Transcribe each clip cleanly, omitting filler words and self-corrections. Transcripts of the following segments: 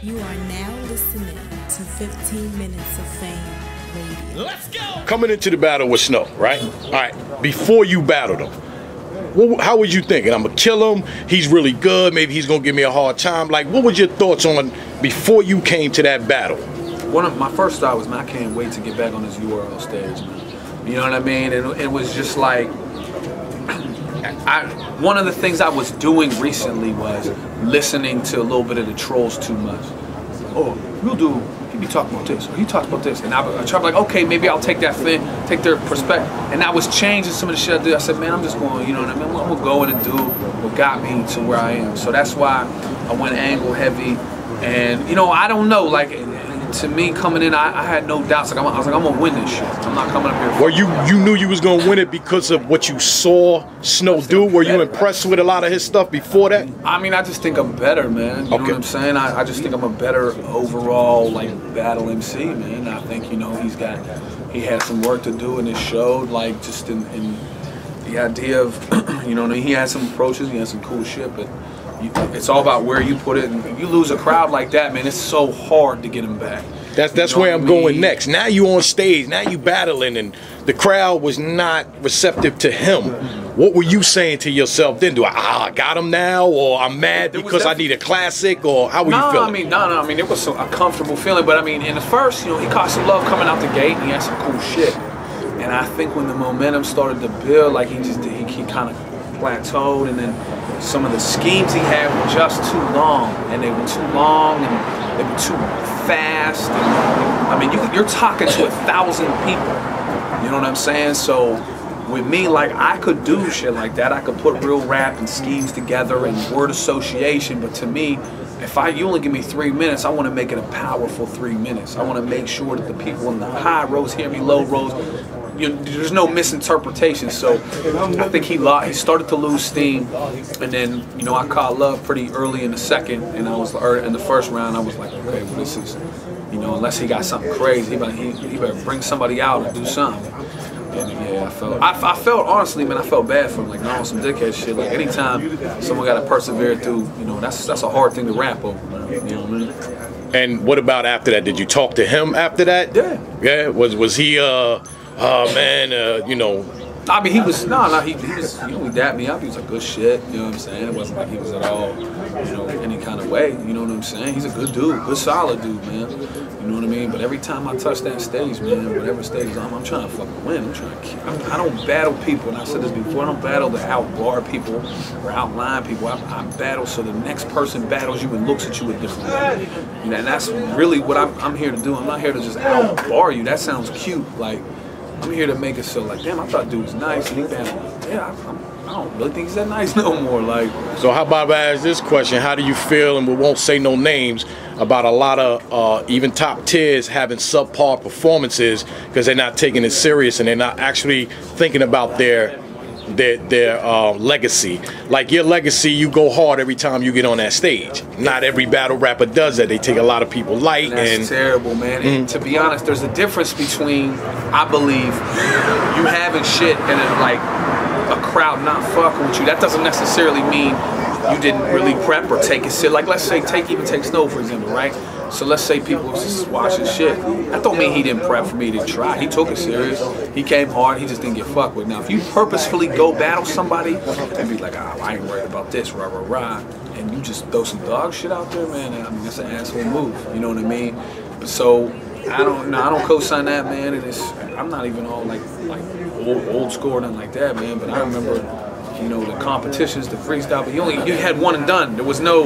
You are now listening to 15 Minutes of Fame Radio. Let's go! Coming into the battle with Snow, right? All right, before you battled him, how was you thinking? I'm gonna kill him, he's really good, maybe he's gonna give me a hard time. Like, what was your thoughts on before you came to that battle? My first thought was, man, I can't wait to get back on this URL stage, man. You know what I mean? And it was just like, one of the things I was doing recently was listening to a little bit of the trolls too much. Oh, he be talking about this, or he talks about this, and I try to be like, okay, maybe I'll take that thing, take their perspective, and I was changing some of the shit I did. I said, man, I'm just going, you know what I mean? I'm gonna go in and do what got me to where I am. So that's why I went angle heavy, and you know, I don't know, like. To me, coming in, I had no doubts. Like, I was like, I'm gonna win this shit. I'm not coming up here. Well, you knew you was gonna win it because of what you saw Snow do. Were you impressed with a lot of his stuff before that? I mean, I just think I'm better, man. You know what I'm saying? I just think I'm a better overall, like, battle MC, man. I think, you know, he had some work to do, and it showed, like, just in the idea of, you know, he had some approaches, he had some cool shit, but it's all about where you put it. And if you lose a crowd like that, man, it's so hard to get them back. That's where I'm going next. Now you on stage, now you battling, and the crowd was not receptive to him. What were you saying to yourself then? I got him now, or I'm mad because I need a classic, or how were you feeling? I mean, it was a comfortable feeling, but I mean, in the first, you know, he caught some love coming out the gate, and he had some cool shit. And I think when the momentum started to build, like he kind of plateaued, and then some of the schemes he had were just too long, and they were too long, and they were too fast. And, I mean, you're talking to 1,000 people, you know what I'm saying? So with me, like, I could do shit like that. I could put real rap and schemes together and word association, but to me, if you only give me 3 minutes, I want to make it a powerful 3 minutes. I want to make sure that the people in the high rows hear me, low rows. There's no misinterpretation. So I think he started to lose steam, and then, you know, I caught love pretty early in the second, and in the first round I was like, okay, well, this is, you know, unless he got something crazy, he better bring somebody out and do something. And yeah, I felt honestly, man, I felt bad for him, like, on some dickhead shit. Like, anytime someone got to persevere through, you know, that's a hard thing to rap over, man. You know what I mean? And what about after that? Did you talk to him after that? Yeah. Yeah. Was he man, you know? I mean, he was, he was, you know, he dapped me up. He was like, good shit, you know what I'm saying? It wasn't like he was at all, you know, any kind of way, you know what I'm saying? He's a good dude, good solid dude, man. You know what I mean? But every time I touch that stage, man, whatever stage I'm trying to fucking win. I'm trying to I don't battle people, and I said this before, I don't battle to outbar people or outline people. I battle so the next person battles you and looks at you a different way. You know, and that's really what I'm here to do. I'm not here to just outbar you. That sounds cute, like, I'm here to make it so, like, damn, I thought dude was nice, and he battled. Yeah, I don't really think he's that nice no more. Like, so how about I ask this question? How do you feel, and we won't say no names, about a lot of even top tiers having subpar performances because they're not taking it serious and they're not actually thinking about their legacy? Like your legacy, you go hard every time you get on that stage. Not every battle rapper does that. They take a lot of people light. That's terrible, man. And to be honest, there's a difference between, I believe, you having shit and then, like, a crowd not fucking with you. That doesn't necessarily mean you didn't really prep or take it serious. Like, let's say, take Snow, for example, right? So let's say people was just watching shit. That don't mean he didn't prep for me to try. He took it serious. He came hard. He just didn't get fucked with. Now, if you purposefully go battle somebody and be like, oh, I ain't worried about this, rah, rah, rah, and you just throw some dog shit out there, man, I mean, that's an asshole move. You know what I mean? So I don't co-sign that, man. And I'm not even all like old school or nothing like that, man. But I remember, you know, the competitions, the freestyle, but you had one and done. There was no,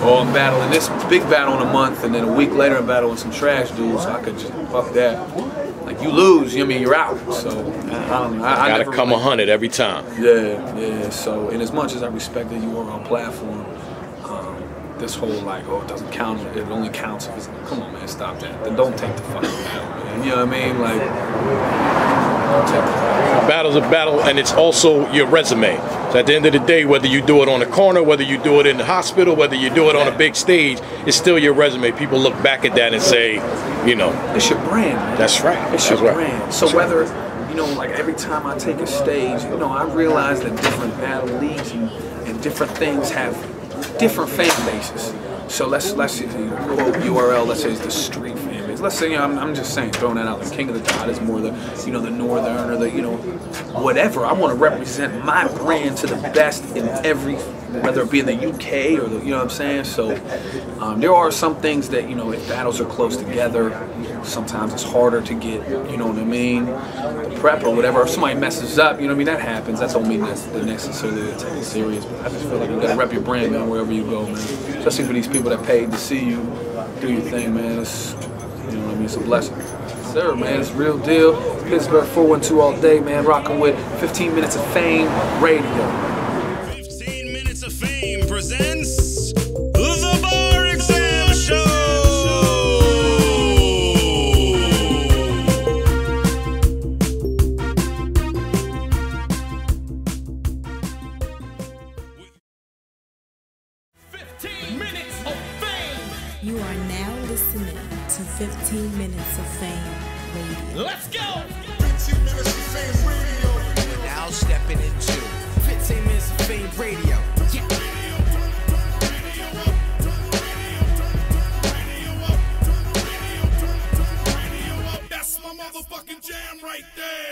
oh, I'm battling this big battle in a month, and then a week later I'm battling some trash dudes, so I could just fuck that. Like, you lose, you know what I mean, you're out. So I don't know. I gotta come 100 every time. Yeah. So, in as much as I respect that you are on platform, this whole, like, oh, it doesn't count, it only counts if it's, come on, man, stop that. Then don't take the fucking battle, man. You know what I mean? Like, don't take the battle. Battle's a battle, and it's also your resume. So at the end of the day, whether you do it on the corner, whether you do it in the hospital, whether you do it on a big stage, it's still your resume. People look back at that and say, you know, it's your brand, man. That's right. It's your brand. So whether, you know, like, every time I take a stage, you know, I realize that different battle leagues and different things have different fan bases. So let's quote URL. Let's say it's the street fan base. Let's say I'm just saying, throwing that out. The King of the Dot is more the the northern or the whatever. I want to represent my brand to the best in every, whether it be in the UK or the what I'm saying. So there are some things that if battles are close together, sometimes it's harder to get what I mean, the prep or whatever. If somebody messes up, what I mean, that happens. That don't mean that's necessarily to take it serious. But I just feel like you gotta rep your brand, man, wherever you go, man. Especially for these people that paid to see you do your thing, man. It's what I mean, it's a blessing. Sir, man, it's real deal. Pittsburgh 412 all day, man. Rocking with 15 Minutes of Fame Radio. 15 Minutes of Fame presents The Bar Exam Show. You are now listening to 15 Minutes of Fame Radio. Let's go! 15 Minutes of Fame Radio. We're now stepping into 15 Minutes of Fame Radio. Yeah. That's my motherfucking jam right there.